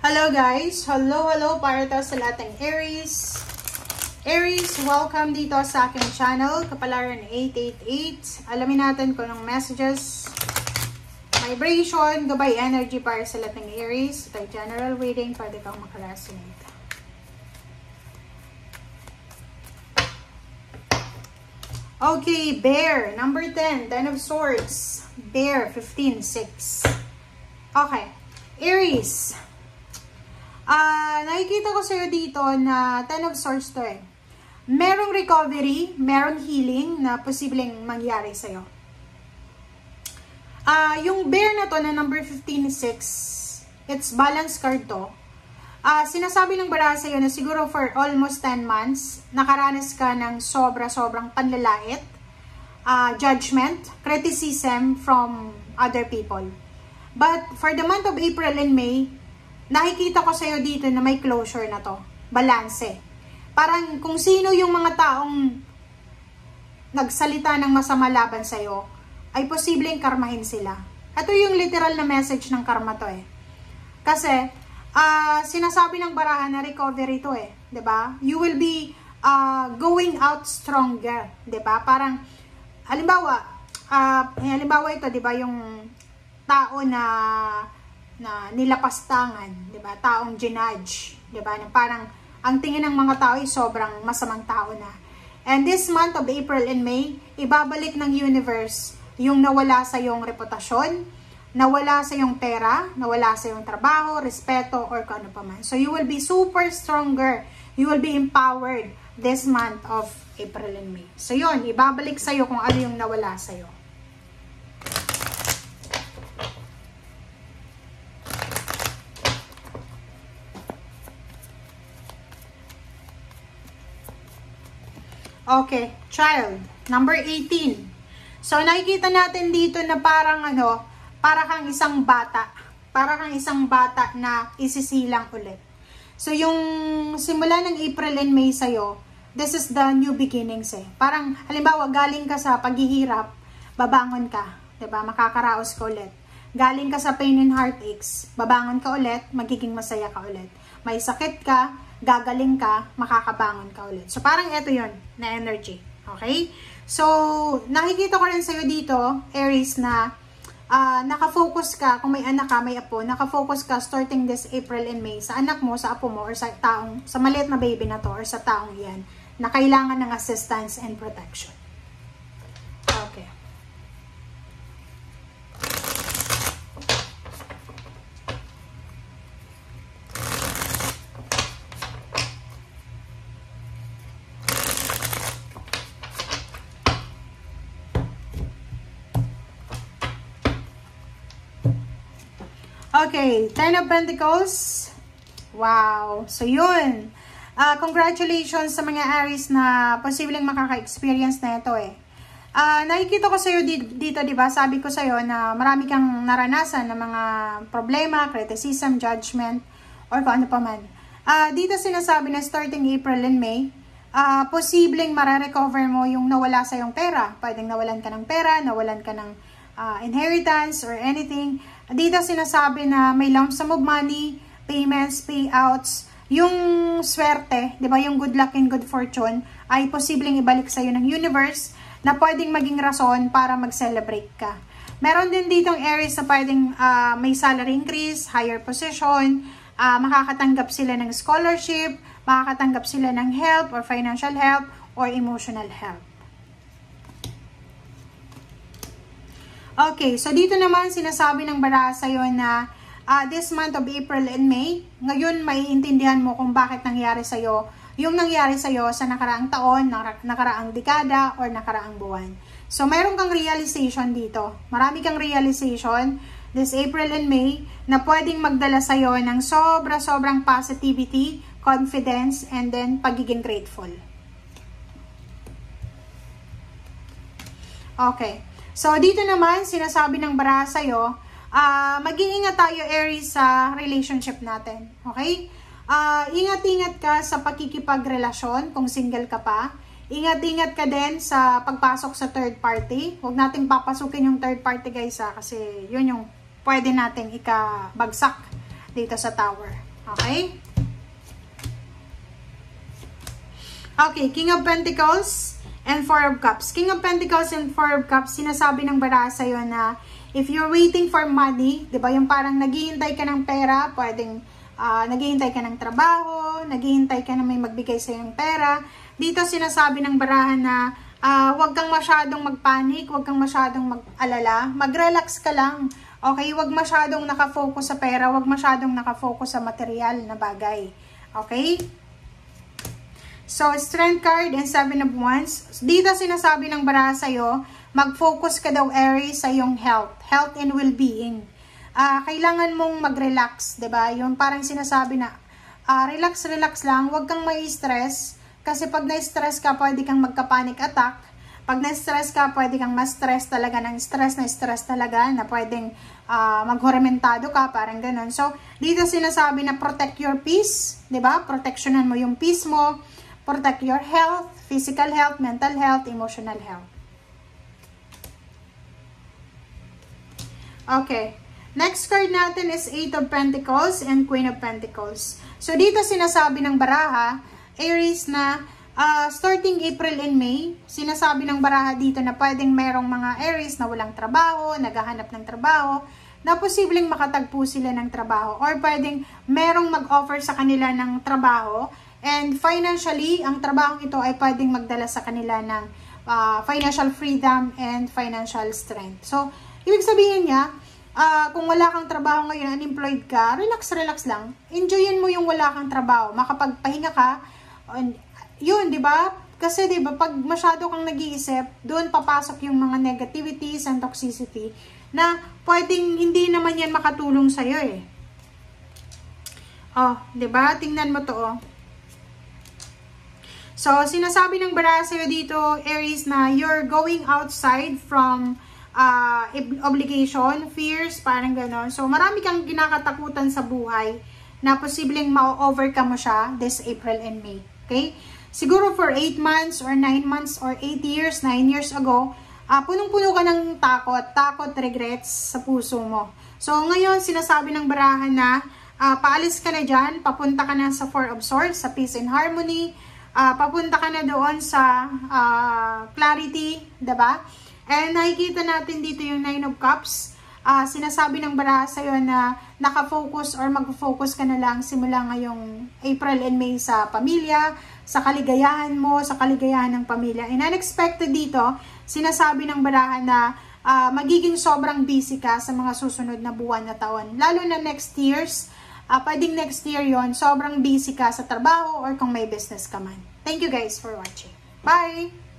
Hello guys! Hello para to sa lahat ng Aries. Aries, welcome dito sa aking channel, Kapalaran 888. Alamin natin kung anong messages, vibration, gabay energy para sa lahat ng Aries. Ito ay general reading, pwede kang makaresonate. Okay, Bear, number 10, 10 of Swords. Bear, 15, 6. Okay, Aries. Nakikita ko sa'yo dito na 10 of Swords to eh. Merong recovery, merong healing na posibleng mangyari sa'yo. Yung bear na to na number 15-6, it's balance card to. Sinasabi ng baraha sa'yo na siguro for almost 10 months, nakaranas ka ng sobrang panlalait, judgment, criticism from other people. But for the month of April and May, nakikita ko sa'yo dito na may closure na to. Balanse. Parang kung sino yung mga taong nagsalita ng masama laban sa'yo, ay posibleng karmahin sila. Ito yung literal na message ng karma to eh. Kasi, sinasabi ng baraha na recovery to eh. 'Di ba? You will be going out stronger. 'Di ba? Parang, halimbawa ito, 'di ba, yung tao na nilapastangan, 'di ba? Taong ginudge, 'di ba? Parang ang tingin ng mga tao ay sobrang masamang tao na. And this month of April and May, ibabalik ng universe yung nawala sa yung reputasyon, nawala sa yung pera, nawala sa yung trabaho, respeto, or kung ano pa man. So you will be super stronger. You will be empowered this month of April and May. So yun, ibabalik sa iyo kung ano yung nawala sa iyo. Okay, child, number 18. So, nakikita natin dito na parang para kang isang bata. Para kang isang bata na isisilang ulit. So, yung simula ng April and May sa'yo, this is the new beginnings eh. Parang, halimbawa, galing ka sa paghihirap, babangon ka. Diba? Makakaraos ka ulit. Galing ka sa pain and heartaches, babangon ka ulit, magiging masaya ka ulit. May sakit ka, gagaling ka, makakabangon ka ulit. So, parang ito yon na energy. Okay? So, nakikita ko rin sa'yo dito, Aries, na nakafocus ka, kung may anak ka, may apo, nakafocus ka starting this April and May sa anak mo, sa apo mo, or sa taong, sa maliit na baby na to, or sa taong yan, na kailangan ng assistance and protection. Okay. Okay, 10 of Pentacles. Wow. So, yun. Congratulations sa mga Aries na posibleng makaka-experience na ito eh. Nakikita ko sa'yo dito, diba? Sabi ko sa'yo na marami kang naranasan ng mga problema, criticism, judgment, or kung ano pa man. Dito sinasabi na starting April and May, posibleng mararecover mo yung nawala sa yung pera. Pwedeng nawalan ka ng pera, nawalan ka ng inheritance or anything. Dito sinasabi na may lump sum of money, payments, payouts, yung swerte, di ba, yung good luck and good fortune ay posibleng ibalik sa iyo ng universe na pwedeng maging rason para mag-celebrate ka. Meron din ditong Aries na pwedeng may salary increase, higher position, makakatanggap sila ng scholarship, makakatanggap sila ng help or financial help or emotional help. Okay, so dito naman sinasabi ng baraha sa'yo na this month of April and May, ngayon maiintindihan mo kung bakit nangyari sa'yo yung nangyari sa'yo sa nakaraang taon, nakaraang dekada, or nakaraang buwan. So, mayroon kang realization dito. Marami kang realization this April and May na pwedeng magdala sa'yo ng sobrang positivity, confidence, and then pagiging grateful. Okay. So, dito naman, sinasabi ng baraha sa'yo, mag-iingat tayo, Aries, sa relationship natin. Okay? Ingat-ingat ka sa pakikipagrelasyon kung single ka pa. Ingat-ingat ka din sa pagpasok sa third party. Huwag nating papasukin yung third party, guys, kasi yun yung pwede nating ikabagsak dito sa tower. Okay? Okay, King of Pentacles and Four of Cups. King of Pentacles and Four of Cups, sinasabi ng baraha sa'yo na if you're waiting for money, di ba, yung parang naghihintay ka ng pera, pwedeng naghihintay ka ng trabaho, naghihintay ka na may magbigay sa'yo ng pera. Dito sinasabi ng baraha na huwag kang masyadong magpanik, huwag kang masyadong mag-alala, mag-relax ka lang. Okay, huwag masyadong nakafocus sa pera, huwag masyadong nakafocus sa material na bagay. Okay? So, Strength card and Seven of Wands. Dito sinasabi ng baraha sa'yo, mag-focus ka daw, Aries, sa iyong health and well-being. Kailangan mong mag-relax, 'di ba? Yung parang sinasabi na relax lang, huwag kang mai-stress kasi pag na-stress ka, pwede kang magka-panic attack. Pag na-stress ka, pwede kang ma-stress talaga ng stress talaga na pwedeng maghuramentado ka, parang ganun. So, dito sinasabi na protect your peace, 'di ba? Protectionan mo yung peace mo, protect your health, physical health, mental health, emotional health. Okay. Next card natin is Eight of Pentacles and Queen of Pentacles. So, dito sinasabi ng baraha, Aries, na starting April and May, sinasabi ng baraha dito na pwedeng merong mga Aries na walang trabaho, naghahanap ng trabaho, na posibleng makatagpo sila ng trabaho, or pwedeng merong mag-offer sa kanila ng trabaho, and financially, ang trabaho ito ay pwedeng magdala sa kanila ng financial freedom and financial strength. So, ibig sabihin niya, kung wala kang trabaho ngayon, unemployed ka, relax lang. Enjoyin mo yung wala kang trabaho. Makapagpahinga ka. Yun, di ba? Kasi di ba, pag masyado kang nag-iisip, doon papasok yung mga negativities and toxicity na pwedeng hindi naman yan makatulong sa'yo eh. Oh, di ba? Tingnan mo to, oh. So, sinasabi ng baraha sa'yo dito, Aries, na you're going outside from obligation, fears, parang gano'n. So, marami kang kinakatakutan sa buhay na posibleng ma-overcome mo siya this April and May. Okay? Siguro for 8 months or 9 months or 8 years, 9 years ago, punong-puno ka ng takot, regrets sa puso mo. So, ngayon, sinasabi ng baraha na paalis ka na dyan, papunta ka na sa Four of Swords, sa peace and harmony, papunta ka na doon sa clarity, diba? And nakikita natin dito yung Nine of Cups. Sinasabi ng baraha sa'yo na nakafocus or mag-focus ka na lang simula ngayong April and May sa pamilya, sa kaligayahan mo, sa kaligayahan ng pamilya. And unexpected dito, sinasabi ng baraha na magiging sobrang busy ka sa mga susunod na buwan na taon. Lalo na next years, pwedeng next year yon, sobrang busy ka sa trabaho or kung may business ka man. Thank you guys for watching. Bye!